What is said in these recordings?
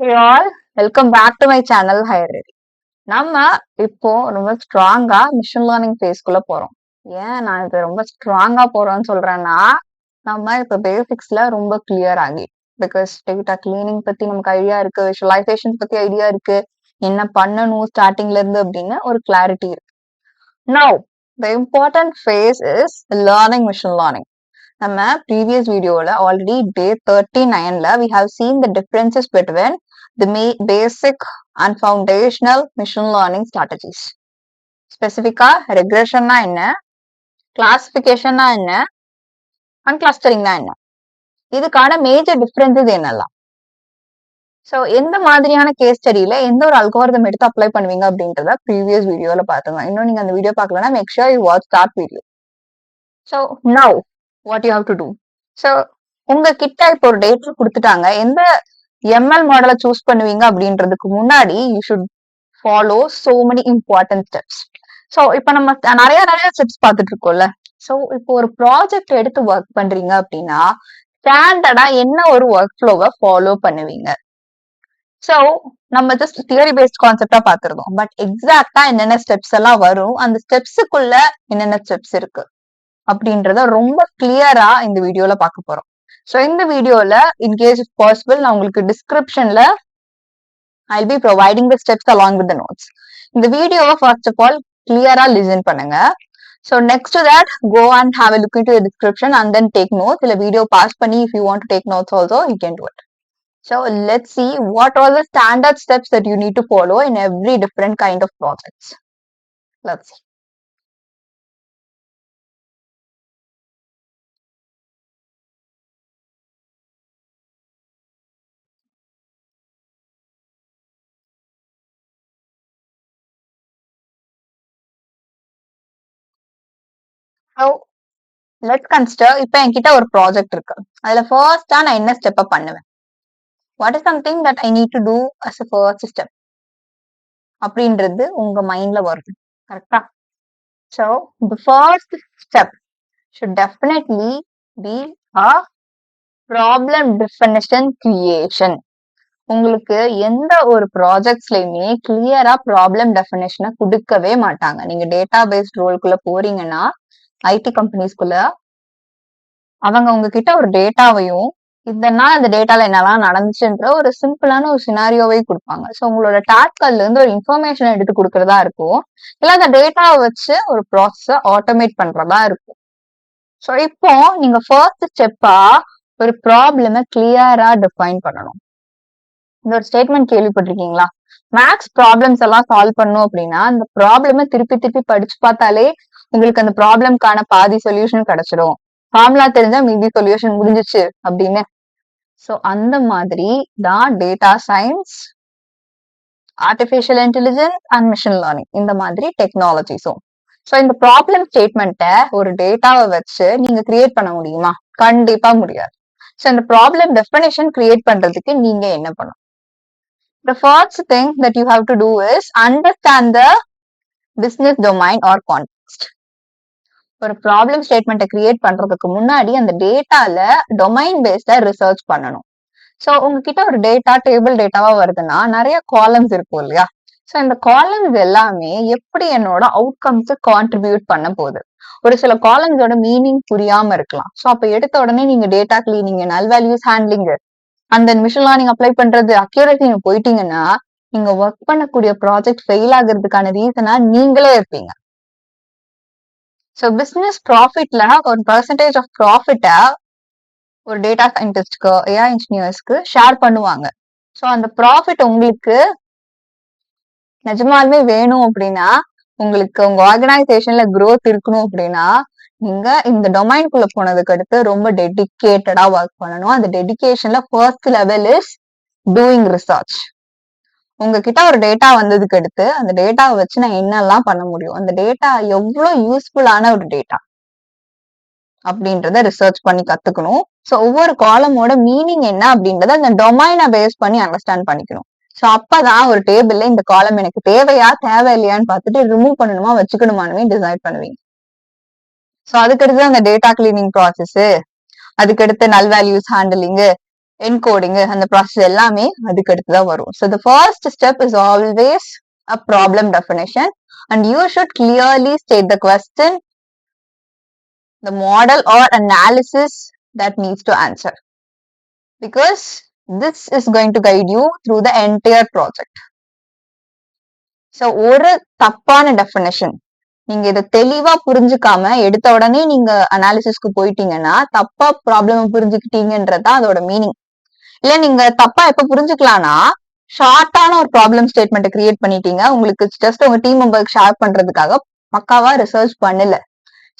Hey all, welcome back to my channel Higher. நம்ம இப்போ ரொம்ப ஸ்ட்ராங்கா மிஷின் லேர்னிங் ஃபேஸ்க்குள்ள போறோம். ஏன் நான் இது ரொம்ப ஸ்ட்ராங்கா போறோம்னு சொல்றேன்னா, நம்ம இப்ப பேசிக்ஸ்ல ரொம்ப கிளியர் ஆகி பிகாஸ் டேட்டா கிளீனிங் பத்தி நமக்கு ஐடியா இருக்கு, விஷுவலைசேஷன் பத்தி ஐடியா இருக்கு, என்ன பண்ணணும் ஸ்டார்டிங்ல இருந்து அப்படின்னு ஒரு கிளாரிட்டி இருக்கு. Now, the important phase is learning machine learning. நம்ம ப்ரீவியஸ் வீடியோல ஆல்ரெடி டே 39ல we have seen the differences between the basic and foundational machine learning strategies. ஸ்பெசிஃபிக்கா ரெக்ரெஷன்னா என்ன, கிளாசிபிகேஷன்னா என்ன, அண்ட் கிளஸ்டரிங்னா என்ன, இதுக்கான மேஜர் டிஃபரன்சஸ் என்னெல்லாம். ஸோ எந்த மாதிரியான கேஸ் ஸ்டடியில எந்த ஒரு அல்காரிதம் எடுத்து அப்ளை பண்ணுவீங்க அப்படின்றத ப்ரீவியஸ் வீடியோல பாத்துங்க. இன்னும் நீங்க அந்த வீடியோ பார்க்கலன்னா make sure you watch that video. So now what you have to do. So உங்ககிட்ட இப்போ ஒரு டேட்டா கொடுத்துட்டாங்க, எந்த எம்எல் மாடலை சூஸ் பண்ணுவீங்க அப்படின்றதுக்கு முன்னாடி you should follow so many important steps. So இப்போ நம்ம நிறைய ஸ்டெப்ஸ் பார்த்துட்டு இருக்கோம்ல. ஸோ இப்போ ஒரு ப்ராஜெக்ட் எடுத்து ஒர்க் பண்றீங்க அப்படின்னா ஸ்டாண்டர்டா என்ன ஒரு ஒர்க் ஃப்ளோவை ஃபாலோ பண்ணுவீங்க. ஸோ நம்ம ஜஸ்ட் தியரி பேஸ்ட் கான்செப்டா பார்த்துருந்தோம், பட் எக்ஸாக்டா என்னென்ன ஸ்டெப்ஸ் எல்லாம் வரும், அந்த ஸ்டெப்ஸுக்குள்ள என்னென்ன ஸ்டெப்ஸ் இருக்கு அப்படின்றத ரொம்ப கிளியரா இந்த வீடியோல பார்க்க போறோம். ஸோ இந்த வீடியோல இன்கேஸ் இஃப் பாசிபிள் நான் உங்களுக்கு டிஸ்கிரிப்ஷன்ல I'll be providing the steps along with the notes. இந்த வீடியோவை ஃபர்ஸ்ட் ஆஃப் ஆல் கிளியரா லிசன் பண்ணுங்க. So next to that go and have a look into the description and then take notes. இல்ல video pass பண்ணி if you want to take notes also you can do it. So let's see what are the standard steps that you need to follow in every different kind of projects. Let's see. So let's consider இப்போ என்கிட்ட ஒரு project இருக்கு. அதுல ஃபர்ஸ்டா நான் என்ன step பண்ணுவேன், what is something that I need to do as a first step அப்படின்றது உங்க மைண்ட்ல வரும். கரெக்டா? So the first step should definitely be a problem definition creation. உங்களுக்கு எந்த ஒரு ப்ராஜெக்ட்ஸ்லயுமே கிளியரா ப்ராப்ளம் டெஃபினேஷனை கொடுக்கவே மாட்டாங்க. நீங்க டேட்டா பேஸ்ட் ரோல்குள்ள போறீங்கன்னா ஐடி கம்பெனிஸ்குள்ள அவங்க உங்ககிட்ட ஒரு டேட்டாவையும் இதனால் அந்த டேட்டால என்னெல்லாம் நடந்துச்சுன்ற ஒரு சிம்பிளான ஒரு சினாரியோவை கொடுப்பாங்க. ஸோ உங்களோட டாஸ்கல்ல இருந்து ஒரு இன்ஃபர்மேஷன் எடுத்து கொடுக்கறதா இருக்கும், இல்ல அந்த டேட்டாவை வச்சு ஒரு ப்ராசஸ ஆட்டோமேட் பண்றதா இருக்கும். ஸோ இப்போ நீங்க ஃபர்ஸ்ட் ஸ்டெப்பா ஒரு ப்ராப்ளம கிளியரா டிஃபைன் பண்ணணும். இந்த ஒரு ஸ்டேட்மெண்ட் கேள்விப்பட்டிருக்கீங்களா? மேக்ஸ் ப்ராப்ளம்ஸ் எல்லாம் சால்வ் பண்ணும் அப்படின்னா அந்த ப்ராப்ளம திருப்பி திருப்பி படிச்சு பார்த்தாலே உங்களுக்கு அந்த ப்ராப்ளம்கான பாதி சொல்யூஷன் கிடைச்சிடும், ஃபார்முலா தெரிஞ்சா மீதி சொல்யூஷன் முடிஞ்சிச்சு அப்படின்னு. ஸோ அந்த மாதிரி தான் data science, artificial intelligence and machine learning இந்த மாதிரி டெக்னாலஜிஸும். ஸோ இந்த ப்ராப்ளம் ஸ்டேட்மெண்ட்டை ஒரு டேட்டாவை வச்சு நீங்க கிரியேட் பண்ண முடியுமா? கண்டிப்பா முடியாது. ஸோ இந்த ப்ராப்ளம் டெஃபினேஷன் கிரியேட் பண்றதுக்கு நீங்க என்ன பண்ணணும்? The first thing that you have to do is understand the business domain or context. ஒரு ப்ராப்ளம் ஸ்டேட்மெண்ட்டை கிரியேட் பண்றதுக்கு முன்னாடி அந்த டேட்டால டொமைன் பேஸ்டா ரிசர்ச் பண்ணணும். ஸோ உங்ககிட்ட ஒரு டேட்டா டேபிள் டேட்டாவா வருதுன்னா நிறைய காலம்ஸ் இருக்கும் இல்லையா? ஸோ இந்த காலம்ஸ் எல்லாமே எப்படி என்னோட அவுட்கம்ஸ் கான்ட்ரிபியூட் பண்ண போகுது. ஒரு சில காலம்ஸோட மீனிங் புரியாம இருக்கலாம். ஸோ அப்ப எடுத்த உடனே நீங்க டேட்டா கிளீனிங், நல் வேல்யூஸ் ஹேண்ட்லிங், அந்த மிஷின் லேர்னிங் அப்ளை பண்றது, அக்யூரசி போயிட்டீங்கன்னா நீங்க ஒர்க் பண்ணக்கூடிய ப்ராஜெக்ட் ஃபெயில் ஆகுறதுக்கான ரீசனா நீங்களே இருப்பீங்க. ஸோ பிசினஸ் ப்ராஃபிட்ல ஒரு பர்சன்டேஜ் ஆஃப் ப்ராஃபிட்ட ஒரு டேட்டா சயின்டிஸ்ட்க்கு, ஏஐ இன்ஜினியர்ஸ்க்கு ஷேர் பண்ணுவாங்க. ஸோ அந்த ப்ராஃபிட் உங்களுக்கு நிஜமாலுமே வேணும் அப்படின்னா, உங்களுக்கு உங்க ஆர்கனைசேஷன்ல growth இருக்கணும் அப்படின்னா நீங்க இந்த டொமைன்குள்ள போனதுக்கு அடுத்து ரொம்ப டெடிகேட்டடா ஒர்க் பண்ணணும். அந்த டெடிகேஷன்ல first level is doing research. உங்ககிட்ட ஒரு டேட்டா வந்ததுக்கு அடுத்து அந்த டேட்டாவை வச்சு நான் என்னெல்லாம் பண்ண முடியும், அந்த டேட்டா எவ்வளவு யூஸ்ஃபுல்லான ஒரு டேட்டா அப்படின்றத ரிசர்ச் பண்ணி கத்துக்கணும். ஸோ ஒவ்வொரு காலமோட மீனிங் என்ன அப்படின்றத அந்த டொமைனை பேஸ் பண்ணி அண்டர்ஸ்டாண்ட் பண்ணிக்கணும். ஸோ அப்பதான் ஒரு டேபிள்ல இந்த காலம் எனக்கு தேவையா தேவையில்லையான்னு பார்த்துட்டு ரிமூவ் பண்ணணுமா வச்சுக்கணுமானுமே டிசைட் பண்ணுவீங்க. ஸோ அதுக்கடுத்து அந்த டேட்டா கிளீனிங் ப்ராசஸ், அதுக்கடுத்து நல் வேல்யூஸ் ஹேண்டிலிங், என்கோடிங் அந்த ப்ராசஸ் எல்லாமே அதுக்கு அடுத்து தான் வரும். So the first step is always a problem definition and you should clearly state the question, the model or analysis that needs to answer, because this is going to guide you through the entire project. So ஒரு தப்பான definition, நீங்க இதை தெளிவா புரிஞ்சுக்காம எடுத்த உடனே நீங்க அனாலிசிஸ்க்கு போயிட்டீங்கன்னா தப்பா ப்ராப்ளம் புரிஞ்சுக்கிட்டீங்கன்றதுதான் அதோட மீனிங். இல்ல நீங்க தப்பா எப்ப புரிஞ்சுக்கலாம்னா, ஷார்ட்டான ஒரு ப்ராப்ளம் ஸ்டேட்மெண்ட் கிரியேட் பண்ணிட்டீங்க, உங்களுக்கு ஜஸ்ட் உங்க டீம் மெம்பருக்கு ஷேர் பண்றதுக்காக பக்காவா ரிசர்ச் பண்ணல,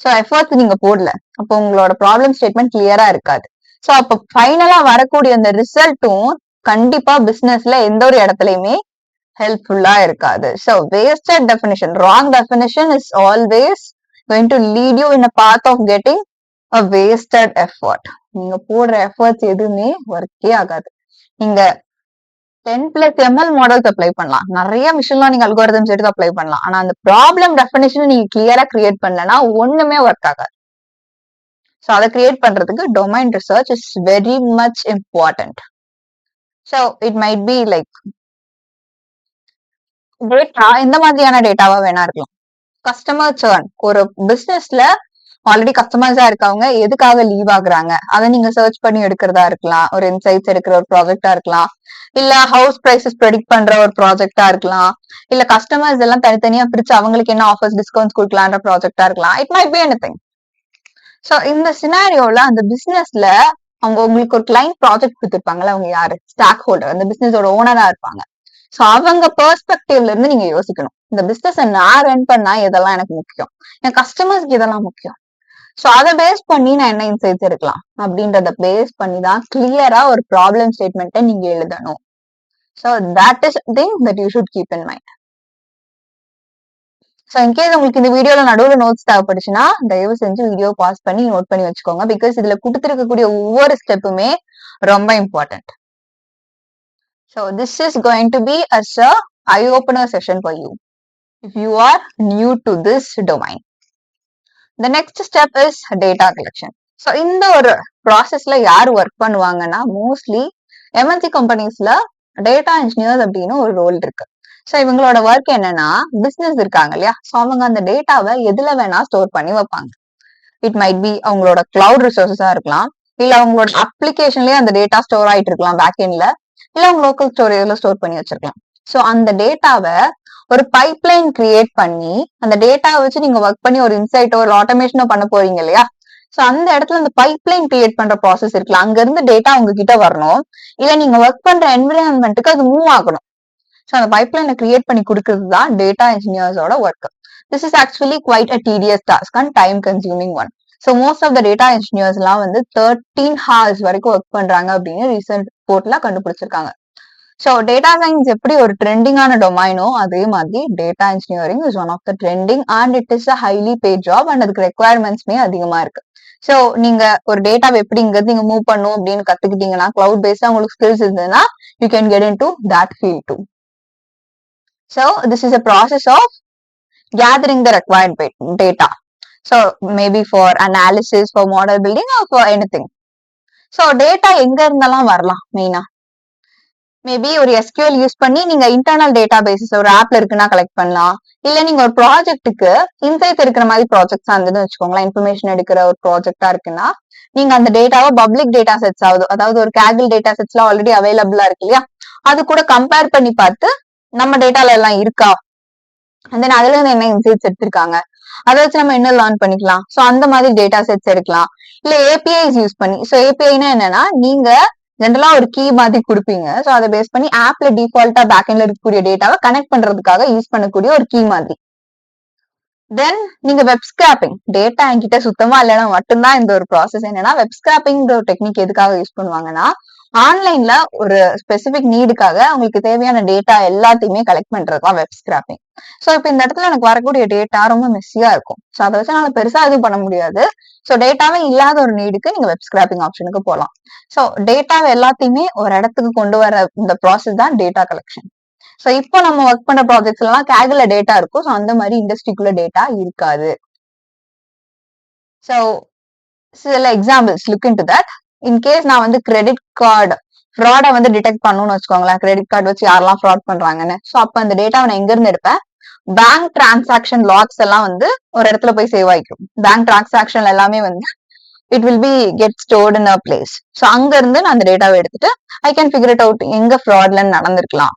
ஸோ எஃபர்ட்ஸ் நீங்க போடல, அப்போ உங்களோட ப்ராப்ளம் ஸ்டேட்மெண்ட் கிளியரா இருக்காது. ஸோ அப்போ ஃபைனலா வரக்கூடிய அந்த ரிசல்ட்டும் கண்டிப்பா பிசினஸ்ல எந்த ஒரு இடத்துலயுமே ஹெல்ப்ஃபுல்லா இருக்காது. So wasted definition, wrong definition is always going to lead you in a path of getting a wasted effort. நீங்க போடுற எஃபர்ட்ஸ் எதுவுமே ஒர்க்கே ஆகாது. நீங்க 10+ ML மாடல்ஸ் அப்ளை பண்ணலாம், நிறைய மிஷின் லேர்னிங் அல்காரிதம்ஸ் எடுத்து அப்ளை பண்ணலாம், ஆனா அந்த ப்ராப்ளம் டெஃபினிஷன் நீங்க கிளியரா கிரியேட் பண்ணலன்னா ஒண்ணுமே ஒர்க் ஆகாது. ஸோ அதை கிரியேட் பண்றதுக்கு domain research is very much important. So it might be like data, இந்த மாதிரியான டேட்டாவா வேணா இருக்கலாம். கஸ்டமர் சர்ன், ஒரு பிசினஸ்ல ஆல்ரெடி கஸ்டமர்ஸா இருக்கவங்க எதுக்காக லீவ் ஆகுறாங்க அதை நீங்க சர்ச் பண்ணி எடுக்கிறதா இருக்கலாம், ஒரு இன்சைட்ஸ் எடுக்கிற ஒரு ப்ராஜெக்டா இருக்கலாம், இல்ல ஹவுஸ் பிரைசஸ் ப்ரெடிக்ட் பண்ற ஒரு ப்ராஜெக்டா இருக்கலாம், இல்ல கஸ்டமர்ஸ் எல்லாம் தனித்தனியா பிரிச்சு அவங்களுக்கு என்ன ஆஃபர்ஸ் டிஸ்கவுண்ட்ஸ் கொடுக்கலான்ற ப்ராஜெக்டா இருக்கலாம். It might be anything. So இந்த சினாரியோல அந்த பிசினஸ்ல அவங்க உங்களுக்கு ஒரு கிளைண்ட் ப்ராஜெக்ட் கொடுத்துருப்பாங்கல்ல, அவங்க யாரு, ஸ்டாக் ஹோல்டர், அந்த பிசினஸோட ஓனரா இருப்பாங்க. சோ அவங்க பெர்ஸ்பெக்டிவ்ல இருந்து நீங்க யோசிக்கணும், இந்த பிசினஸ் நான் ரன் பண்ணா இதெல்லாம் எனக்கு முக்கியம், என் கஸ்டமர்ஸ்க்கு இதெல்லாம் முக்கியம், சோ அதை பேஸ் பண்ணி நான் என்ன இன்சைட்ஸ் எடுக்கலாம் அப்படின்றத பேஸ் பண்ணி தான் கிளியரா ஒரு ப்ராப்ளம் ஸ்டேட்மெண்ட்டை நீங்க எழுதணும். So that is thing that you should keep in mind. So in case உங்களுக்கு இந்த வீடியோல நடுவில் நோட்ஸ் தேவைப்படுச்சுன்னா தயவு செஞ்சு வீடியோ பாஸ் பண்ணி நோட் பண்ணி வச்சுக்கோங்க, பிகாஸ் இதுல கொடுத்துருக்கக்கூடிய ஒவ்வொரு ஸ்டெப்புமே ரொம்ப important. So this is going to be as a eye opener session for you if you are new to this domain. The next step is data collection. So இந்த ஒரு ப்ராசஸ்ல யார் ஒர்க் பண்ணுவாங்கன்னா, மோஸ்ட்லி எம்என்சி கம்பெனிஸ்ல data engineers அப்படின்னு ஒரு role இருக்கு. So இவங்களோட ஒர்க் என்னன்னா, பிசினஸ் இருக்காங்க இல்லையா, ஸோ அவங்க அந்த டேட்டாவை எதுல வேணா ஸ்டோர் பண்ணி வைப்பாங்க. இட் மைட் பி அவங்களோட கிளவுட் ரிசோர்ஸஸா இருக்கலாம், இல்ல அவங்களோட அப்ளிகேஷன்லயே அந்த டேட்டா ஸ்டோர் ஆயிட்டு இருக்கலாம் பேக் எண்ட்ல, இல்ல அவங்க லோக்கல் ஸ்டோரேஜ்ல ஸ்டோர் பண்ணி வச்சிருக்கலாம். ஸோ அந்த டேட்டாவை ஒரு பைப்லைன் கிரியேட் பண்ணி அந்த டேட்டாவை வச்சு நீங்க ஒர்க் பண்ணி ஒரு இன்சைட்டோ ஒரு ஆட்டோமேஷனோ பண்ண போறீங்க இல்லையா, சோ அந்த இடத்துல அந்த பைப்லைன் கிரியேட் பண்ற ப்ராசஸ் இருக்குல்ல, அங்க இருந்து டேட்டா உங்ககிட்ட வரணும், இல்ல நீங்க ஒர்க் பண்ற என்விரான்மெண்ட்டுக்கு அது மூவ் ஆகணும். ஸோ அந்த பைப்லைனை கிரியேட் பண்ணி கொடுக்கறது தான் டேட்டா இன்ஜினியர்ஸோட work. This is actually quite a tedious task and time consuming one. So most of the data engineers எல்லாம் வந்து 13 hours வரைக்கும் ஒர்க் பண்றாங்க அப்படின்னு ரீசெண்ட் ரிப்போர்ட்ல கண்டுபிடிச்சிருக்காங்க. ஸோ டேட்டா சயின்ஸ் எப்படி ஒரு ட்ரெண்டிங்கான டொமைனோ, அதே மாதிரி data engineering is one of the trending and it is a highly paid job and அதுக்கு ரெக்குவயர்மெண்ட்ஸ்மே அதிகமா இருக்கு. ஸோ நீங்க ஒரு டேட்டாவை எப்படி இங்க நீங்க மூவ் பண்ணும் அப்படின்னு கத்துக்கிட்டீங்கன்னா, கிளவுட் பேஸ்டா உங்களுக்கு ஸ்கில்ஸ் இருந்ததுன்னா you can get into that field too. So this is a process of gathering the required data. So maybe for analysis, for model building or for anything. So data எங்க இருந்தெல்லாம் வரலாம் மெயினா, maybe ஒரு SQL use பண்ணி நீங்க internal data basis ஒரு ஆப்ல இருக்குன்னா கலெக்ட் பண்ணலாம், இல்ல நீங்க ஒரு ப்ராஜெக்ட்டுக்கு இன்சைட் இருக்கிற மாதிரி ப்ராஜெக்ட்ஸா இருந்ததுன்னு வச்சுக்கோங்களேன், இன்ஃபர்மேஷன் எடுக்கிற ஒரு ப்ராஜெக்டா இருக்குன்னா நீங்க அந்த டேட்டாவை பப்ளிக் டேட்டா செட்ஸ் ஆகுது, அதாவது ஒரு கேகிள் டேட்டா செட்ஸ் எல்லாம் ஆல்ரெடி அவைலபிளா இருக்கு இல்லையா, அது கூட கம்பேர் பண்ணி பார்த்து நம்ம டேட்டால எல்லாம் இருக்கா, and then அதுல இருந்து என்ன இன்சைட்ஸ் எடுத்திருக்காங்க, அதை வச்சு நம்ம என்ன லேர்ன் பண்ணிக்கலாம். ஸோ அந்த மாதிரி டேட்டா செட்ஸ் எடுக்கலாம், இல்ல ஏபிஐஸ் யூஸ் பண்ணி. ஸோ ஏபிஐனா என்னன்னா, நீங்க ஜென்ரலா ஒரு கீ மாதிரி கொடுப்பீங்க, ஸோ அதை பேஸ் பண்ணி ஆப்ல டிஃபால்ட்டா பேக்எண்ட்ல இருக்கக்கூடிய டேட்டாவை கனெக்ட் பண்றதுக்காக யூஸ் பண்ணக்கூடிய ஒரு கீ மாதிரி. தென் நீங்க வெப் ஸ்கிராப்பிங், டேட்டா என்கிட்ட சுத்தமா இல்லைன்னா மட்டும்தான் இந்த ஒரு ப்ராசஸ். என்னன்னா வெப் ஸ்கிராப்பிங் ஒரு டெக்னிக் எதுக்காக யூஸ் பண்ணுவாங்கன்னா, ஆன்லைன்ல ஒரு ஸ்பெசிபிக் நீடுக்காக உங்களுக்கு தேவையான டேட்டா எல்லாத்தையுமே கலெக்ட் பண்றதுதான் வெப் ஸ்கிராப்பிங். சோ இப்ப இந்த இடத்துல எனக்கு வரக்கூடிய டேட்டா ரொம்ப மெஸ்ஸியா இருக்கும், சோ அதை வச்சு என்னால பெருசா எதுவும் பண்ண முடியாது. சோ டேட்டாவே இல்லாத ஒரு நீடுக்கு நீங்க வெப் ஸ்கிராப்பிங் ஆப்ஷனுக்கு போகலாம். சோ டேட்டாவை எல்லாத்தையுமே ஒரு இடத்துக்கு கொண்டு வர இந்த ப்ராசஸ் தான் டேட்டா கலெக்ஷன். சோ இப்போ நம்ம ஒர்க் பண்ற ப்ராஜெக்ட்ஸ் எல்லாம் கேக்ல டேட்டா இருக்கும், சோ அந்த மாதிரி இண்டஸ்ட்ரிக்குள்ள டேட்டா இருக்காது. சோ சில examples look into that. In case நான் வந்து கிரெடிட் கார்டு ஃப்ராடை வந்து டிடெக்ட் பண்ணணும்னு வச்சுக்கோங்களேன், கிரெடிட் கார்டு வச்சு யாரெல்லாம் ஃப்ராட் பண்றாங்கன்னு. ஸோ அப்ப அந்த டேட்டாவை நான் எங்க இருந்து எடுப்பேன், பேங்க் டிரான்சாக்ஷன் லாக்ஸ் எல்லாம் வந்து ஒரு இடத்துல போய் சேவ் ஆயிக்கும். பேங்க் டிரான்சாக்ஷன் எல்லாமே வந்து it will be get stored in a place. So அங்க இருந்து நான் அந்த டேட்டாவை எடுத்துட்டு I can figure it out எங்க ஃப்ராட்ல நடந்திருக்கலாம்.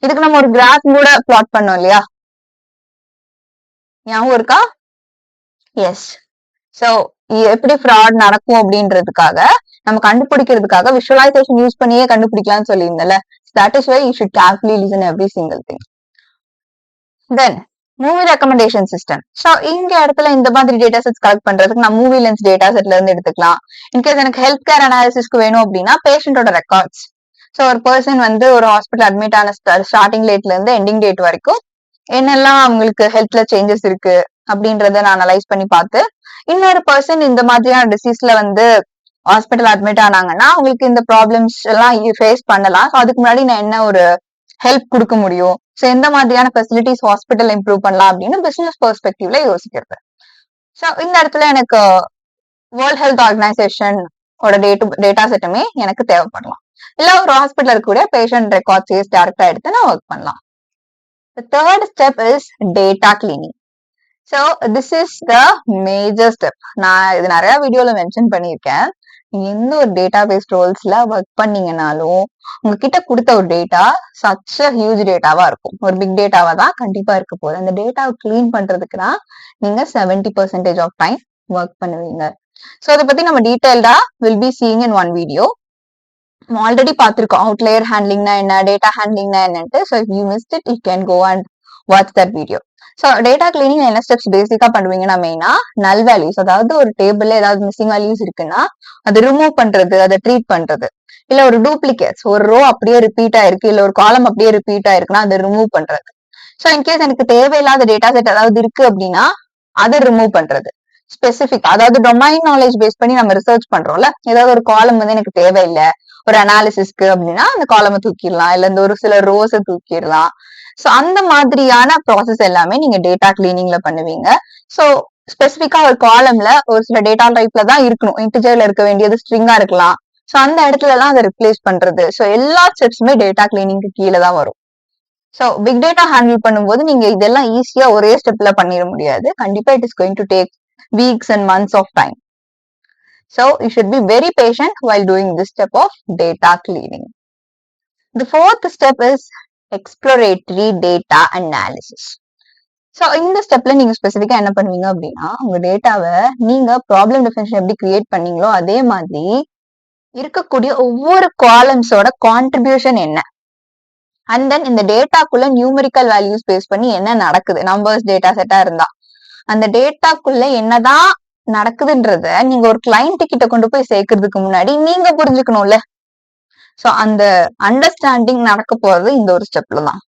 இதுக்கு நம்ம ஒரு கிராஃப் கூட பிளாட் பண்ணோம் இல்லையா, ஞாபகம் இருக்கா? எஸ். ஸோ எப்படி ஃப்ராட் நடக்கும் அப்படின்றதுக்காக நம்ம கண்டுபிடிக்கிறதுக்காக விஷுவலைசேஷன் யூஸ் பண்ணியே கண்டுபிடிக்கலாம்னு சொல்லியிருந்தேன்ல. That is why you should carefully listen every single thing. Then movie recommendation system. So இந்த இடத்துல இந்த மாதிரி டேட்டா செட்ஸ் கலெக்ட் பண்றதுக்கு நான் மூவி லென்ஸ் டேட்டா செட்ல இருந்து எடுத்துக்கலாம். இன்கேஸ் எனக்கு ஹெல்த் கேர் அனாலிசிஸ்க்கு வேணும் அப்படின்னா பேஷண்டோட ரெக்கார்ட்ஸ். ஸோ ஒரு பர்சன் வந்து ஒரு ஹாஸ்பிட்டல் அட்மிட் ஆன ஸ்டார்டிங் டேட்ல இருந்து எண்டிங் டேட் வரைக்கும் என்னெல்லாம் அவங்களுக்கு ஹெல்த்ல சேஞ்சஸ் இருக்கு அப்படின்றத நான் அனலைஸ் பண்ணி பார்த்து, இன்னொரு பர்சன் இந்த மாதிரியான டிசீஸ்ல வந்து ஹாஸ்பிட்டல் அட்மிட் ஆனாங்கன்னா அவங்களுக்கு இந்த ப்ராப்ளம்ஸ் எல்லாம் ஃபேஸ் பண்ணலாம். ஸோ அதுக்கு முன்னாடி நான் என்ன ஒரு ஹெல்ப் கொடுக்க முடியும், ஸோ எந்த மாதிரியான ஃபெசிலிட்டிஸ் ஹாஸ்பிட்டல் இம்ப்ரூவ் பண்ணலாம் அப்படின்னு பிசினஸ் பெர்ஸ்பெக்டிவ்ல யோசிக்கிறது. ஸோ இந்த இடத்துல எனக்கு வேர்ல்ட் ஹெல்த் ஆர்கனைசேஷன் டேட்டா செட்டுமே எனக்கு தேவைப்படலாம். இல்ல ஒரு ஹாஸ்பிட்டல் இருக்கக்கூடிய பேஷண்ட் ரெக்கார்ட்ஸ் டைரக்டா எடுத்து நான் ஒர்க் பண்ணலாம். The third step is data cleaning. So this is the major step. நான் இது நிறைய வீடியோல மென்ஷன் பண்ணியிருக்கேன். எந்த ஒரு டேட்டா பேஸ் ரோல்ஸ்ல ஒர்க் பண்ணீங்கன்னாலும் உங்ககிட்ட கொடுத்த ஒரு டேட்டா சச் ஹியூஜ் டேட்டாவா இருக்கும், ஒரு பிக் டேட்டாவா தான் கண்டிப்பா இருக்க போகுது. அந்த டேட்டாவை கிளீன் பண்றதுக்கு தான் நீங்க 70% ஆஃப் டைம் ஒர்க் பண்ணுவீங்க. ஸோ அதை பத்தி நம்ம டீடைல்டா will be seeing in one video. Already பார்த்திருக்கோம் அவுட்லேயர் ஹேண்ட்லிங்னா என்ன, டேட்டா ஹேண்ட்லிங்னா என்னன்ட்டு. So if you mist it you can go and watch that video. So data cleaning என்ன ஸ்டெப்ஸ் பேசிக்கா பண்ணுவீங்கன்னா மெயினா நல் வேல்யூஸ், அதாவது ஒரு டேபிள்ல ஏதாவது மிஸ்ஸிங் வேல்யூஸ் இருக்குன்னா அதை ரிமூவ் பண்றது, அதை ட்ரீட் பண்றது. இல்ல ஒரு டூப்ளிகேட்ஸ், ஒரு ரோ அப்படியே ரிப்பீட் ஆயிருக்கு, இல்ல ஒரு காலம் அப்படியே ரிப்பீட் ஆயிருக்குன்னா அதை ரிமூவ் பண்றது. ஸோ இன்கேஸ் எனக்கு தேவையில்லாத டேட்டா செட் ஏதாவது இருக்கு அப்படின்னா அதை ரிமூவ் பண்றது. ஸ்பெசிபிக், அதாவது டொமைன் நாலேஜ் பேஸ் பண்ணி நம்ம ரிசர்ச் பண்றோம்ல, ஏதாவது ஒரு காலம் வந்து எனக்கு தேவையில்லை ஒரு அனாலிசிஸ்க்கு அப்படின்னா அந்த காலமை தூக்கிடலாம், இல்ல இந்த ஒரு சில ரோஸை தூக்கிடலாம். ஸோ அந்த மாதிரியான ப்ராசஸ் எல்லாமே நீங்க டேட்டா கிளீனிங்ல பண்ணுவீங்க. ஸோ ஸ்பெசிபிக்கா ஒரு காலம்ல ஒரு சில டேட்டா டைப்ல தான் இருக்கணும், இன்டிஜர்ல இருக்க வேண்டியது ஸ்ட்ரிங்கா இருக்கலாம். ஸோ அந்த இடத்துல எல்லாம் அதை ரிப்ளேஸ் பண்றது. ஸோ எல்லா ஸ்டெப்ஸுமே டேட்டா கிளீனிங்க்கு கீழே தான் வரும். ஸோ பிக் டேட்டா ஹேண்டில் பண்ணும்போது நீங்க இதெல்லாம் ஈஸியா ஒரே ஸ்டெப்ல பண்ணிட முடியாது. கண்டிப்பா it is going to take weeks and months of time. So you should be very patient while doing this step of data cleaning. The fourth step is exploratory data analysis. So இந்த ஸ்டெப்ல நீங்க ஸ்பெசிஃபிக்கா என்ன பண்ணுவீங்க அப்படின்னா, உங்க டேட்டாவை நீங்க ப்ராப்ளம் டெஃபினிஷன் எப்படி கிரியேட் பண்ணீங்களோ அதே மாதிரி இருக்கக்கூடிய ஒவ்வொரு காலம்ஸோட கான்ட்ரிபியூஷன் என்ன, அண்ட் தென் இந்த டேட்டாக்குள்ள நியூமெரிக்கல் வேல்யூஸ் பேஸ் பண்ணி என்ன நடக்குது, நம்பர்ஸ் டேட்டா செட்டா இருந்தா அந்த டேட்டாக்குள்ள என்னதான் நடக்குதுன்றத நீங்க ஒரு கிளைண்ட் கிட்ட கொண்டு போய் சேர்க்கறதுக்கு முன்னாடி நீங்க புரிஞ்சுக்கணும்ல. சோ அந்த அண்டர்ஸ்டாண்டிங் நடக்க போறது இந்த ஒரு ஸ்டெப்ல தான்.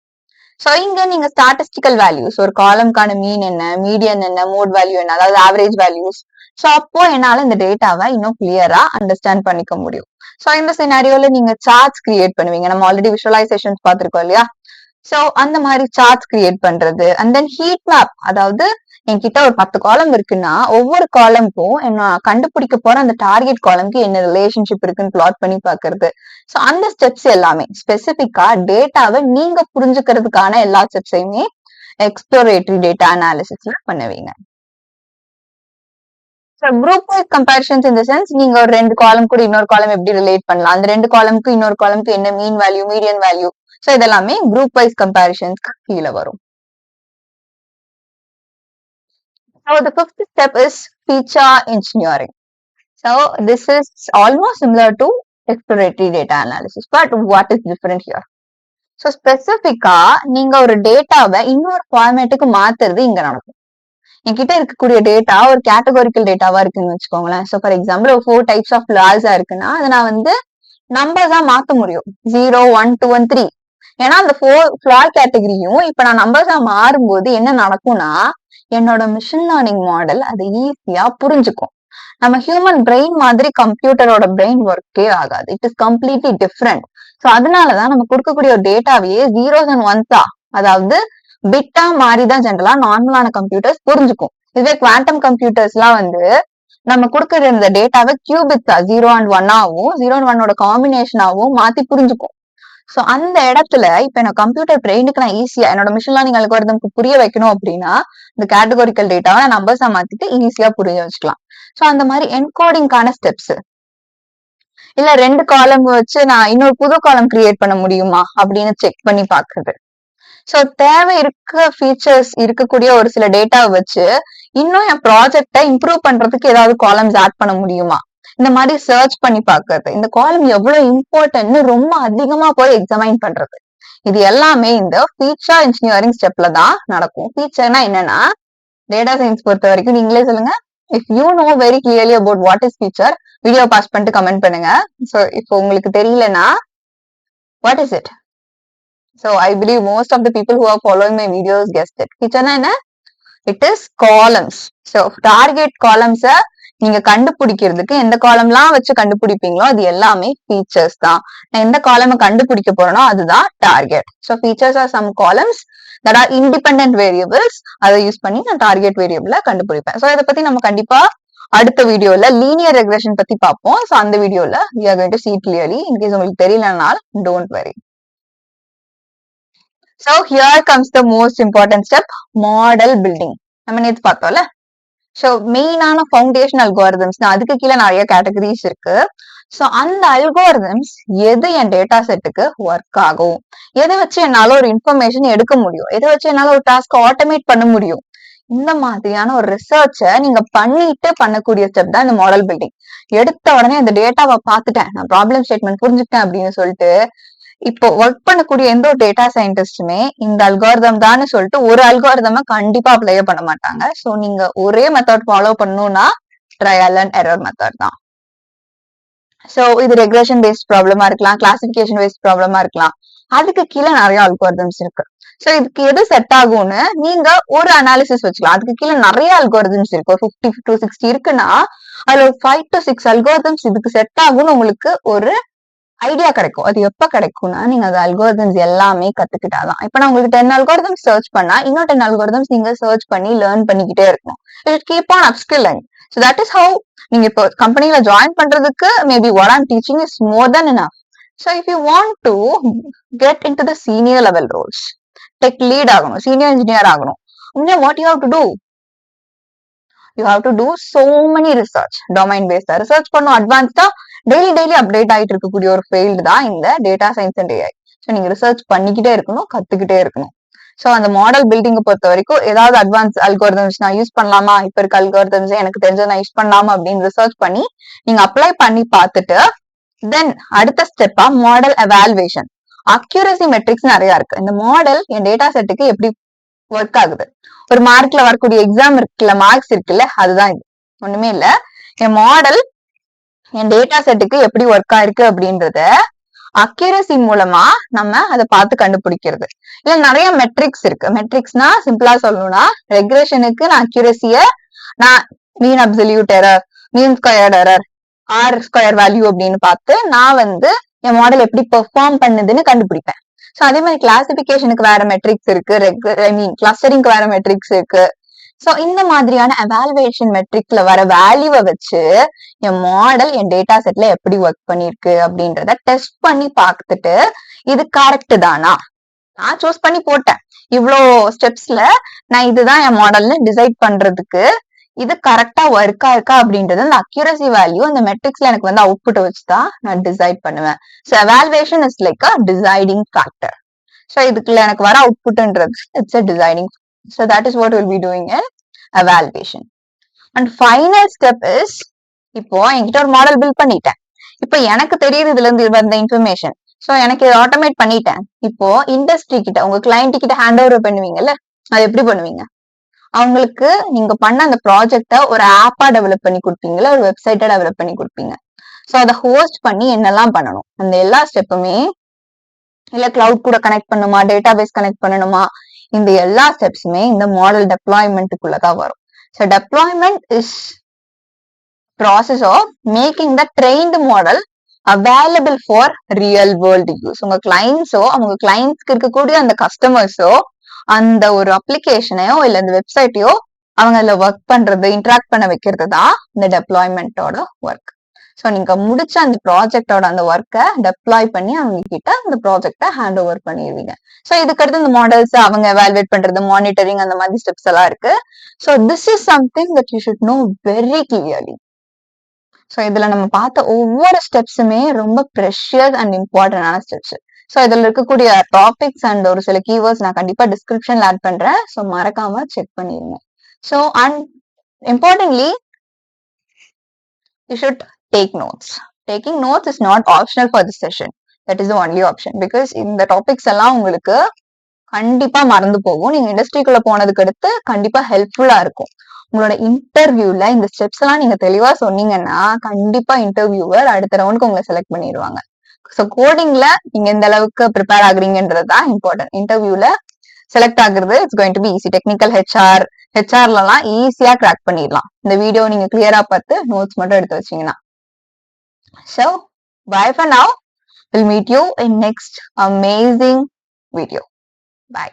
சோ இங்க நீங்க ஸ்டாட்டிஸ்டிக்கல் வேல்யூஸ், ஒரு காலம்கான மீன் என்ன, மீடியன் என்ன, மோட் வேல்யூ என்ன, அதாவது ஆவரேஜ் வேல்யூஸ். சோ அப்போ என்னால இந்த டேட்டாவை இன்னும் கிளியரா அண்டர்ஸ்டாண்ட் பண்ணிக்க முடியும். சோ இந்த சினாரியோல நீங்க சார்ட்ஸ் கிரியேட் பண்ணுவீங்க. நம்ம ஆல்ரெடி விஷுவலைசேஷன்ஸ் பார்த்திருக்கோம் இல்லையா. சோ அந்த மாதிரி சார்ட்ஸ் கிரியேட் பண்றது. அண்ட் தென் ஹீட் மேப், அதாவது என்கிட்ட ஒரு 10 காலம் இருக்குன்னா ஒவ்வொரு காலம்க்கும் என்ன கண்டுபிடிக்க போற அந்த டார்கெட் காலம்க்கு என்ன ரிலேஷன்ஷிப் இருக்குன்னு பிளாட் பண்ணி பாக்குறது. சோ அந்த ஸ்டெப்ஸ் எல்லாமே ஸ்பெசிபிக்கா டேட்டாவை நீங்க புரிஞ்சுக்கிறதுக்கான எல்லா ஸ்டெப்ஸையுமே எக்ஸ்ப்ளோரேட்டரி டேட்டா அனாலிசிஸ்ல பண்ணுவீங்க. Group wise comparisons in the sense, நீங்க ஒரு 2 காலம் கூட இன்னொரு காலம் எப்படி ரிலேட் பண்ணலாம், அந்த 2 காலம்க்கு இன்னொரு காலம்க்கு என்ன mean value, median value. So இதெல்லாமே குரூப் வைஸ் கம்பேரிசன்ஸ்க்கு கீழே வரும். So the fifth step is feature engineering. So this is almost similar to exploratory data analysis, but what is different here? So specific-ஆ நீங்க ஒரு டேட்டாவை இன்னொரு ஃபார்மேட்டுக்கு மாத்துறது இங்க நடக்கும். என்கிட்ட இருக்கக்கூடிய டேட்டா ஒரு கேட்டகோரிக்கல் டேட்டாவா இருக்குன்னு வச்சுக்கோங்களேன். ஸோ ஃபார் எக்ஸாம்பிள் ஒரு 4 டைப்ஸ் ஆஃப் ஃபிளார்ஸா இருக்குன்னா அதை நான் வந்து நம்பர்ஸா மாத்த முடியும், 0, 1, 2 and 3. ஏன்னா அந்த 4 ஃபிளார் கேட்டகரியும் இப்ப நான் நம்பர்ஸா மாறும்போது என்ன நடக்கும்னா என்னோட மிஷின் லேர்னிங் மாடல் அதை ஈஸியா புரிஞ்சுக்கும். நம்ம ஹியூமன் பிரெயின் மாதிரி கம்ப்யூட்டரோட பிரெயின் ஒர்க்கே ஆகாது. It is completely different. So அதனாலதான் நம்ம கொடுக்கக்கூடிய ஒரு டேட்டாவையே 0s and 1s, அதாவது பிட்டா மாறிதான் ஜென்ரலா நார்மலான கம்ப்யூட்டர்ஸ் புரிஞ்சுக்கும். இதுவே குவாண்டம் கம்ப்யூட்டர்ஸ் எல்லாம் வந்து நம்ம கொடுக்குற இந்த டேட்டாவை கியூபிட்ஸா 0 and 1 ஆவும் 0 and 1 காம்பினேஷன் ஆகும் மாத்தி புரிஞ்சுக்கும். சோ அந்த இடத்துல இப்ப எனக்கு கம்ப்யூட்டர் பிரெயினுக்கு நான் ஈஸியா என்னோட மிஷின் லேர்னிங் அல்காரிதம்க்கு புரிய வைக்கணும் அப்படின்னா இந்த கேட்டகோரிக்கல் டேட்டாவை நான் நம்பர்ஸா மாத்திட்டு ஈஸியா புரிய வச்சுக்கலாம். சோ அந்த மாதிரி என்கோடிங்கான ஸ்டெப்ஸ், இல்ல 2 காலம் வச்சு நான் இன்னொரு புது காலம் கிரியேட் பண்ண முடியுமா அப்படின்னு செக் பண்ணி பாக்குறது. சோ தேவை இருக்க ஃபீச்சர்ஸ் இருக்கக்கூடிய ஒரு சில டேட்டாவை வச்சு இன்னும் என் ப்ராஜெக்டை இம்ப்ரூவ் பண்றதுக்கு ஏதாவது காலம்ஸ் ஆட் பண்ண முடியுமா, இந்த மாதிரி சர்ச் பண்ணி பாக்குறது. இந்த காலம் எவ்வளவு இம்பார்ட்டன்ட்னு ரொம்ப அதிகமா போய் எக்ஸாமைன் பண்றது. இது எல்லாமே இந்த ஃபீச்சர் இன்ஜினியரிங் ஸ்டெப்ல தான் நடக்கும். ஃபீச்சர்னா என்னன்னா டேட்டா சயின்ஸ் பொறுத்த வரைக்கும் நீங்களே சொல்லுங்க. If you know very clearly about what is feature, video pass பண்ணிட்டு கமெண்ட் பண்ணுங்க. சோ இப்போ உங்களுக்கு தெரியலனா what is it? So I believe most of the people who are following my videos guessed it. Feature na enna? It is columns. So target columns நீங்க கண்டுபிடிக்கிறதுக்கு எந்த காலம்லாம் வச்சு கண்டுபிடிப்பீங்களோ அது எல்லாமே ஃபீச்சர்ஸ் தான். நான் எந்த காலம் கண்டுபிடிக்க போறேனோ அதுதான் target. So features are some columns that are independent variables. அதை யூஸ் பண்ணி நான் டார்கெட் வேரியபிள கண்டுபிடிப்பேன். ஸோ இதை பத்தி நம்ம கண்டிப்பா அடுத்த வீடியோல லீனியர் ரெக்ரெஷன் பத்தி பார்ப்போம். ஸோ அந்த வீடியோல we are going to see clearly. In case உங்களுக்கு தெரியலனாலும் don't worry. So here comes the most important step, model building. நம்ம நேத்து பார்த்தோம்ல. So மெயினான ஃபவுண்டேஷன் அல்காரிதம்ஸ், அதுக்கு கீழே நிறைய கேட்டகரிஸ் இருக்கு. ஸோ அந்த அல்காரிதம்ஸ் எது என் டேட்டா செட்டுக்கு ஒர்க் ஆகும், எதை வச்சு என்னால ஒரு இன்ஃபர்மேஷன் எடுக்க முடியும், எதை வச்சு என்னால ஒரு டாஸ்க் ஆட்டோமேட் பண்ண முடியும், இந்த மாதிரியான ஒரு ரிசர்ச்சை நீங்க பண்ணிட்டு பண்ணக்கூடிய ஸ்டெப் தான் இந்த மாடல் பில்டிங். எடுத்த உடனே அந்த டேட்டாவை பார்த்துட்டேன், நான் ப்ராப்ளம் ஸ்டேட்மெண்ட் புரிஞ்சுக்கிட்டேன் அப்படின்னு சொல்லிட்டு இப்போ ஒர்க் பண்ணக்கூடிய எந்த ஒரு டேட்டா சயின்டிஸ்டுமே இந்த அல்காரிதம் தான் சொல்லிட்டு ஒரு அல்காரிதம கண்டிப்பா அப்ளை பண்ண மாட்டாங்க. சோ நீங்க ஒரே மெத்தட் ஃபாலோ பண்ணணும்னா ட்ரையல் அண்ட் எரர் மெத்தட் தான். சோ இது ரெக்ரெஷன் பேஸ்ட் ப்ராப்ளமா இருக்கலாம், கிளாசிபிகேஷன் பேஸ்ட் ப்ராப்ளமா இருக்கலாம். அதுக்கு கீழே நிறைய அல்காரிதம்ஸ் இருக்கு. சோ இதுக்கு எது செட் ஆகும்னு நீங்க ஒரு அனாலிசிஸ் வச்சுக்கலாம். அதுக்கு கீழே நிறைய அல்காரிதம்ஸ் இருக்கு, ஒரு 50 to 60 இருக்குன்னா அதுல 5 to 6 அல்காரிதம்ஸ் இதுக்கு செட் ஆகும்னு உங்களுக்கு ஒரு ஐடியா கிடைக்கும். அது எப்ப கிடைக்கும்னா நீங்க அது அல்காரிதம்ஸ் எல்லாமே கத்துக்கிட்டாதான். இப்ப நான் உங்களுக்கு 10 அல்காரிதம்ஸ் சர்ச் பண்ணா இன்னும் 10 அல்காரிதம்ஸ் நீங்க சர்ச் பண்ணி லேர்ன் பண்ணிக்கிட்டே இருக்கணும். It keep on upskilling. So that is how நீங்க இப்போ கம்பெனில ஜாயின் பண்றதுக்கு maybe what I'm teaching is more than enough. So if you want to get into the senior level roles, tech lead ஆகணும், senior engineer ஆகணும், what you have to do? You have to do so many research, domain based research பண்ணும், அட்வான்ஸ்டா daily update ஆயிட்டு இருக்கக்கூடிய ஒரு field தான் இந்த data science and AI. So நீங்க research பண்ணிக்கிட்டே இருக்கணும், கத்துக்கிட்டே இருக்கணும். ஸோ அந்த மாடல் பில்டிங்கை பொறுத்த வரைக்கும் ஏதாவது அட்வான்ஸ் அல்காரிதம்ஸ் நான் யூஸ் பண்ணலாமா, இப்ப இருக்க அல்காரிதம்ஸ் எனக்கு தெரிஞ்ச நான் யூஸ் பண்ணலாமா அப்படின்னு ரிசர்ச் பண்ணி நீங்க அப்ளை பண்ணி பார்த்துட்டு தென் அடுத்த ஸ்டெப்பா மாடல் எவாலுவேஷன். அக்யூரசி மெட்ரிக்ஸ் நிறைய இருக்கு. இந்த மாடல் என் டேட்டா செட்டுக்கு எப்படி ஒர்க் ஆகுது, ஒரு மார்க்ல வரக்கூடிய எக்ஸாம் இருக்குல்ல, மார்க்ஸ் இருக்குல்ல, அதுதான் இது. ஒண்ணுமே இல்ல, என் மாடல் என் டேட்டா செட்டுக்கு எப்படி ஒர்க் ஆயிருக்கு அப்படின்றத அக்யூரசி மூலமா நம்ம அதை பார்த்து கண்டுபிடிக்கிறது. இல்ல நிறைய மெட்ரிக்ஸ் இருக்கு. மெட்ரிக்ஸ்னா சிம்பிளா சொல்லணும்னா ரெக்ரெஷனுக்கு நான் அக்யூரசிய நான் mean absolute error, mean squared error, R square value அப்படின்னு பார்த்து நான் என் மாடல் எப்படி பெர்ஃபார்ம் பண்ணுதுன்னு கண்டுபிடிப்பேன். சோ அதே மாதிரி கிளாசிபிகேஷனுக்கு வேற மெட்ரிக்ஸ் இருக்கு, கிளஸ்டரிங்க்கு வேற மெட்ரிக்ஸ் இருக்கு. சோ இந்த மாதிரியான எவாலுவேஷன் மெட்ரிக்ல வர வேல்யூவை வச்சு என் மாடல் என் டேட்டா செட்ல எப்படி ஒர்க் பண்ணிருக்கு அப்படின்றத டெஸ்ட் பண்ணி பார்த்துட்டு இது கரெக்ட் தானா, நான் சூஸ் பண்ணி போட்டேன் இவ்வளோ ஸ்டெப்ஸ்ல நான் இதுதான் என் மாடல்னு டிசைட் பண்றதுக்கு இது கரெக்டா ஒர்க் ஆயிருக்கா அப்படின்றது அந்த அக்யூரசி வேல்யூ அந்த மெட்ரிக்ஸ்ல எனக்கு அவுட்புட் வச்சுதான் நான் டிசைட் பண்ணுவேன். So evaluation is like a deciding factor. So இதுக்குள்ள எனக்கு வர அவுட்புட்ன்றது it's a deciding. So that is what we'll be doing in evaluation. And final step is, இப்போ என்கிட்ட ஒரு மாடல் பில்ட் பண்ணிட்டேன். இப்போ எனக்கு தெரியுது இதுல இருந்து வந்த இன்ஃபர்மேஷன். சோ எனக்கு இதை ஆட்டோமேட் பண்ணிட்டேன். இப்போ இண்டஸ்ட்ரி கிட்ட உங்க கிளைண்ட் கிட்ட ஹேண்ட் ஓவர் பண்ணுவீங்கல்ல, அது எப்படி பண்ணுவீங்க? அவங்களுக்கு நீங்க பண்ண அந்த ப்ராஜெக்ட ஒரு ஆப்பா டெவலப் பண்ணி கொடுப்பீங்களா, ஒரு வெப்சைட்டா டெவலப் பண்ணி கொடுப்பீங்க. சோ அதை ஹோஸ்ட் பண்ணி என்னெல்லாம் பண்ணணும், அந்த எல்லா ஸ்டெப்புமே இல்ல கிளவுட் கூட கனெக்ட் பண்ணுமா, டேட்டா பேஸ் கனெக்ட் பண்ணணுமா, இந்த எல்லா ஸ்டெப்ஸுமே இந்த மாடல் டெப்ளாய்மெண்ட்டுக்குள்ளதான் வரும். ஸோ deployment is process of making the trained model available for real world use. உங்க கிளைண்ட்ஸோ அவங்க கிளைண்ட்ஸ்க்கு இருக்கக்கூடிய அந்த கஸ்டமர்ஸோ அந்த ஒரு அப்ளிகேஷனையோ இல்ல அந்த வெப்சைட்டையோ அவங்க அதுல ஒர்க் பண்றது, இன்டராக்ட் பண்ண வைக்கிறது தான் இந்த டெப்ளாய்மெண்டோட ஒர்க். ஸோ நீங்க முடிச்ச அந்த ப்ராஜெக்டோட அந்த ஒர்க்கை டெப்ளாய் பண்ணி அவங்க கிட்ட அந்த ப்ராஜெக்டை ஹேண்ட் ஓவர் பண்ணிடுவீங்க. ஸோ இதுக்கடுத்து இந்த மாடல்ஸ் அவங்க எவாலுவேட் பண்றது, மானிட்டரிங் அந்த மாதிரி ஸ்டெப்ஸ் எல்லாம் இருக்கு. So this is something that you should know very clearly. So இதுல நம்ம பார்த்த ஒவ்வொரு ஸ்டெப்ஸுமே ரொம்ப ப்ரெஷியஸ் அண்ட் இம்பார்ட்டன்டான ஸ்டெப்ஸ். ஸோ இதுல இருக்கக்கூடிய டாபிக்ஸ் அண்ட் ஒரு சில கீவேர்ட்ஸ் நான் கண்டிப்பா டிஸ்கிரிப்ஷன்ல ஆட் பண்றேன். ஸோ மறக்காம செக் பண்ணிருங்க. So and importantly you should take notes. Taking notes is not optional for this session. That is the only option. Because இந்த டாபிக்ஸ் எல்லாம் உங்களுக்கு கண்டிப்பா மறந்து போகும். நீங்க இண்டஸ்ட்ரிக்குள்ள போனதுக்கு அடுத்து கண்டிப்பா ஹெல்ப்ஃபுல்லா இருக்கும். உங்களோட இன்டர்வியூல இந்த ஸ்டெப்ஸ் எல்லாம் நீங்க தெளிவா சொன்னீங்கன்னா கண்டிப்பா இன்டர்வியூவர் அடுத்த ரவுண்டுக்கு உங்களை செலக்ட் பண்ணிடுவாங்க. ஸோ கோடிங்ல நீங்க எந்த அளவுக்கு ப்ரிப்பேர் ஆகுறீங்கன்றது தான் இம்பார்ட்டன்ட். இன்டர்வியூல செலக்ட் ஆகுறது it's going to be easy. Technical ஹெச்ஆர்லாம் ஈஸியா கிராக் பண்ணிடலாம். இந்த வீடியோ நீங்க கிளியரா பார்த்து நோட்ஸ் மட்டும் எடுத்து வச்சீங்கன்னா. So bye for now. We'll meet you in next amazing video. Bye.